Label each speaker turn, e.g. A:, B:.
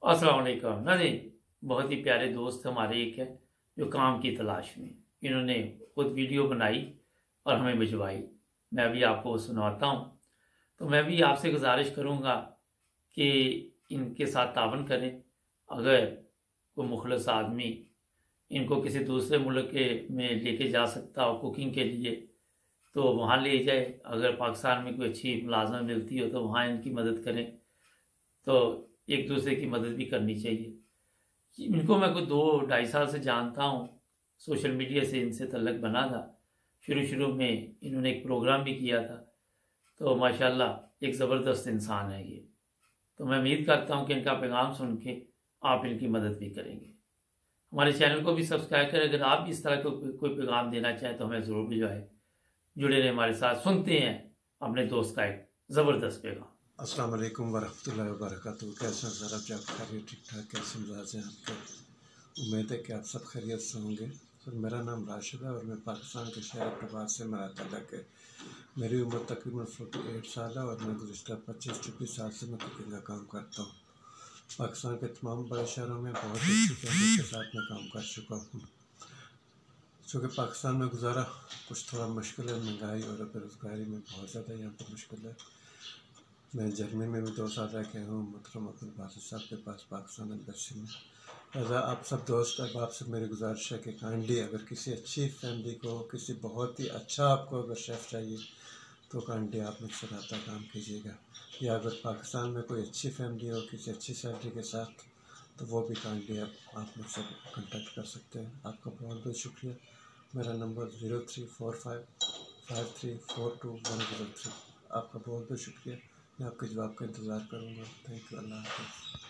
A: अस्सलाम वालेकुम नाज़रीन। बहुत ही प्यारे दोस्त हमारे एक है जो काम की तलाश में, इन्होंने खुद वीडियो बनाई और हमें भिजवाई। मैं भी आपको वो सुनाता हूँ। तो मैं भी आपसे गुजारिश करूँगा कि इनके साथ तावन करें। अगर कोई मुखलस आदमी इनको किसी दूसरे मुल्क के में लेके जा सकता हो कुकिंग के लिए तो वहाँ ले जाए। अगर पाकिस्तान में कोई अच्छी मुलाजमत मिलती हो तो वहाँ इनकी मदद करें। तो एक दूसरे की मदद भी करनी चाहिए। इनको मैं कोई 2-2.5 साल से जानता हूँ। सोशल मीडिया से इनसे तल्लक बना था। शुरू शुरू में इन्होंने एक प्रोग्राम भी किया था। तो माशाल्लाह एक ज़बरदस्त इंसान है ये। तो मैं उम्मीद करता हूँ कि इनका पैगाम सुन के आप इनकी मदद भी करेंगे। हमारे चैनल को भी सब्सक्राइब करें। अगर आप भी इस तरह का कोई पैगाम देना चाहें तो हमें ज़रूर भिजवाएं। जुड़े रहें हमारे साथ। सुनते हैं अपने दोस्त का एक ज़बरदस्त पैगाम।
B: अस्सलाम वालेकुम वरहमतुल्लाहि वबरकातुहू। कैसे हैं सर आप? जब खैरियत ठीक ठाक, कैसे मिजाज हैं आपके? उम्मीद है कि आप सब खैरियत से होंगे। सर मेरा नाम राशिद है और मैं पाकिस्तान के शहर प्रभात से मराठा तक है। मेरी उम्र तकरीबन 48 साल है और मैं गुज़िश्ता 25-26 साल से मैं कुकिंग का काम करता हूँ। पाकिस्तान के तमाम बड़े शहरों में बहुत अच्छी फैमिली के साथ मैं काम कर चुका हूँ। चूँकि पाकिस्तान में गुजारा कुछ थोड़ा मुश्किल है, महंगाई और बेरोज़गारी में बहुत ज़्यादा यहाँ पर मुश्किल है। मैं जर्मनी में भी 2 साल रह के हूँ, मोहतरम अब्दुल बासित साहब के पास पाकिस्तान एम्बेसी में। लिहाजा आप सब दोस्त, अब आपसे मेरी गुजारिश है कि काइंडली अगर किसी अच्छी फैमिली को, किसी बहुत ही अच्छा आपको अगर शेफ़ चाहिए तो काइंडली आप मुझसे रब्ता काम कीजिएगा। या अगर पाकिस्तान में कोई अच्छी फैमिली हो किसी अच्छी सैलरी के साथ तो वो भी काइंडली आप मुझसे कॉन्टैक्ट कर सकते हैं। आपका बहुत बहुत शुक्रिया। मेरा नंबर 03455342 103। आपका बहुत बहुत शुक्रिया। मैं आपके जवाब का इंतज़ार करूँगा। Thank you. अल्लाह हाफ़िज़।